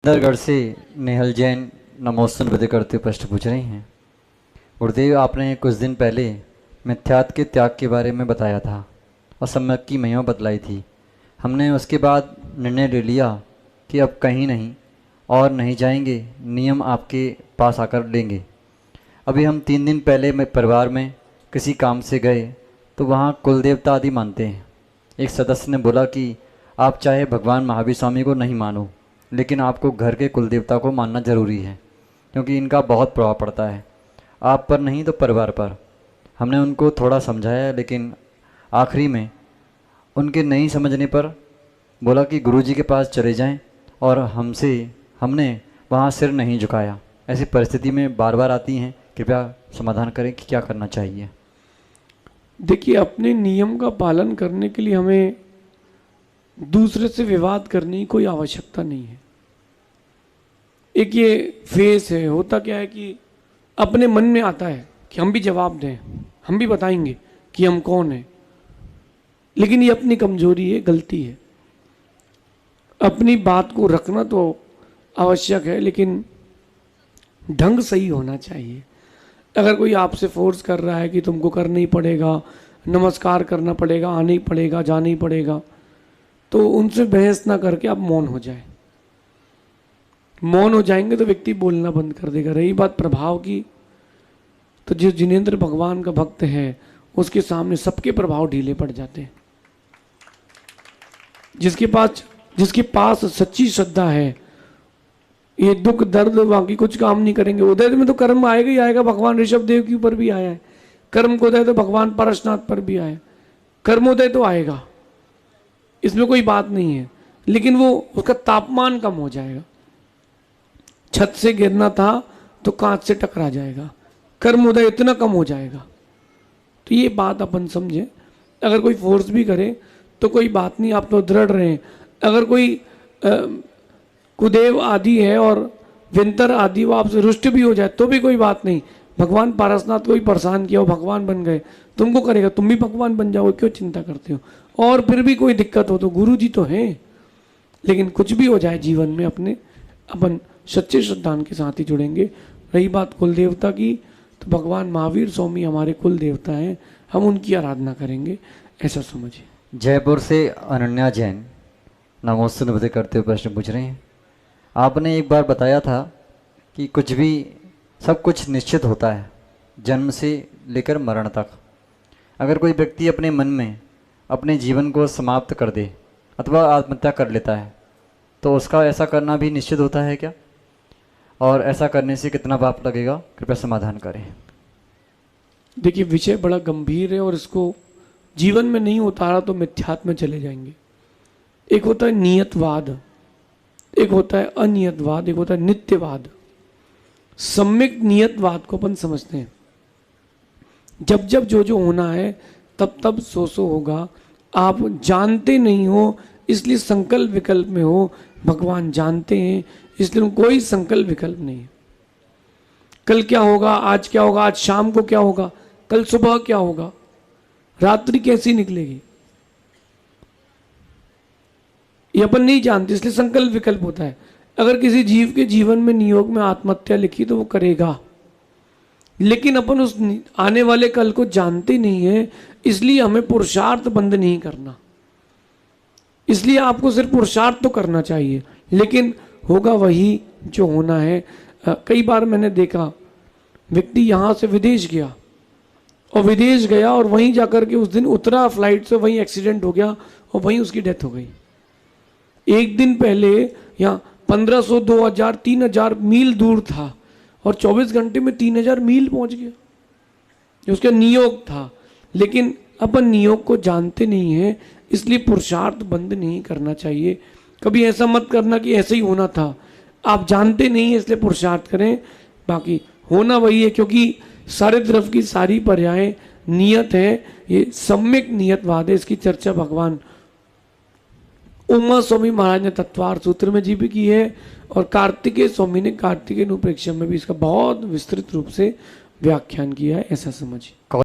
दरगढ़ से नेहल जैन नमोस्तन विधि करते प्रश्न पूछ रही हैं। गुरुदेव, आपने कुछ दिन पहले मिथ्यात्व के त्याग के बारे में बताया था और सम्यक की महिमा बतलाई थी। हमने उसके बाद निर्णय ले लिया कि अब कहीं नहीं और नहीं जाएंगे, नियम आपके पास आकर लेंगे। अभी हम 3 दिन पहले परिवार में किसी काम से गए तो वहाँ कुल देवता आदि मानते हैं। एक सदस्य ने बोला कि आप चाहे भगवान महावीर स्वामी को नहीं मानो, लेकिन आपको घर के कुल देवता को मानना ज़रूरी है, क्योंकि इनका बहुत प्रभाव पड़ता है, आप पर नहीं तो परिवार पर। हमने उनको थोड़ा समझाया, लेकिन आखिरी में उनके नहीं समझने पर बोला कि गुरुजी के पास चले जाएं, और हमने वहाँ सिर नहीं झुकाया। ऐसी परिस्थिति में बार बार आती हैं, कृपया समाधान करें कि क्या करना चाहिए। देखिए, अपने नियम का पालन करने के लिए हमें दूसरे से विवाद करने की कोई आवश्यकता नहीं है। एक ये फेस है, होता क्या है कि अपने मन में आता है कि हम भी जवाब दें, हम भी बताएंगे कि हम कौन हैं, लेकिन ये अपनी कमजोरी है, गलती है। अपनी बात को रखना तो आवश्यक है, लेकिन ढंग सही होना चाहिए। अगर कोई आपसे फोर्स कर रहा है कि तुमको करना ही पड़ेगा, नमस्कार करना पड़ेगा, आना ही पड़ेगा, जाना ही पड़ेगा, तो उनसे बहस ना करके आप मौन हो जाए। मौन हो जाएंगे तो व्यक्ति बोलना बंद कर देगा। रही बात प्रभाव की, तो जो जिनेंद्र भगवान का भक्त है उसके सामने सबके प्रभाव ढीले पड़ जाते हैं। जिसके पास सच्ची श्रद्धा है, ये दुख दर्द बाकी कुछ काम नहीं करेंगे। उदय में तो कर्म आएगा ही आएगा। भगवान ऋषभ देव के ऊपर भी आया है कर्म को उदय, तो भगवान पारसनाथ पर भी आया, कर्मोदय तो आएगा, इसमें कोई बात नहीं है। लेकिन वो उसका तापमान कम हो जाएगा। छत से गिरना था तो कांच से टकरा जाएगा, कर्मोदय इतना कम हो जाएगा। तो ये बात अपन समझे। अगर कोई फोर्स भी करे तो कोई बात नहीं, आप तो दृढ़ रहें। अगर कोई कुदेव आदि है और विंतर आदि वो आपसे रुष्ट भी हो जाए तो भी कोई बात नहीं। भगवान पारसनाथ को ही परेशान किया, वो भगवान बन गए, तुमको करेगा, तुम भी भगवान बन जाओ, क्यों चिंता करते हो। और फिर भी कोई दिक्कत हो तो गुरु जी तो हैं। लेकिन कुछ भी हो जाए जीवन में, अपन सच्चे श्रद्धान के साथ ही जुड़ेंगे। रही बात कुल देवता की, तो भगवान महावीर स्वामी हमारे कुल देवता हैं, हम उनकी आराधना करेंगे, ऐसा समझिए। जयपुर से अनन्या जैन नमोस्तन विधि करते हुए प्रश्न पूछ रहे हैं। आपने एक बार बताया था कि सब कुछ निश्चित होता है, जन्म से लेकर मरण तक। अगर कोई व्यक्ति अपने मन में अपने जीवन को समाप्त कर दे अथवा आत्महत्या कर लेता है, तो उसका ऐसा करना भी निश्चित होता है क्या? और ऐसा करने से कितना पाप लगेगा? कृपया समाधान करें। देखिए, विषय बड़ा गंभीर है और इसको जीवन में नहीं उतारा तो मिथ्यात्व में चले जाएंगे। एक होता है नियतवाद, एक होता है अनियतवाद, एक होता है नित्यवाद। सम्यक नियतवाद को अपन समझते हैं, जब जब जो होना है तब तब सो होगा। आप जानते नहीं हो इसलिए संकल्प विकल्प में हो, भगवान जानते हैं इसलिए कोई संकल्प विकल्प नहीं है। कल क्या होगा, आज क्या होगा, आज शाम को क्या होगा, कल सुबह क्या होगा, रात्रि कैसी निकलेगी, ये अपन नहीं जानते, इसलिए संकल्प विकल्प होता है। अगर किसी जीव के जीवन में नियोग में आत्महत्या लिखी तो वो करेगा, लेकिन अपन उस आने वाले कल को जानते नहीं है, इसलिए हमें पुरुषार्थ बंद नहीं करना। इसलिए आपको सिर्फ पुरुषार्थ तो करना चाहिए, लेकिन होगा वही जो होना है। कई बार मैंने देखा व्यक्ति यहाँ से विदेश गया और विदेश गया और वहीं जाकर के उस दिन उतरा फ्लाइट से, वहीं एक्सीडेंट हो गया और वहीं उसकी डेथ हो गई। एक दिन पहले यहाँ 1500, 2000, 3000 मील दूर था और 24 घंटे में 3000 मील पहुंच गया, जो उसका नियोग था। लेकिन अपन नियोग को जानते नहीं है, इसलिए पुरुषार्थ बंद नहीं करना चाहिए। कभी ऐसा मत करना कि ऐसे ही होना था, आप जानते नहीं है इसलिए पुरुषार्थ करें, बाकी होना वही है। क्योंकि सारे तरफ की सारी पर्याय नियत है, ये सम्यक नियतवाद है। इसकी चर्चा भगवान उमा स्वामी महाराज ने तत्वार्थ सूत्र में जी भी की है, और कार्तिकेय स्वामी ने कार्तिकेय अनुप्रेक्षम में भी इसका बहुत विस्तृत रूप से व्याख्यान किया है, ऐसा समझिए।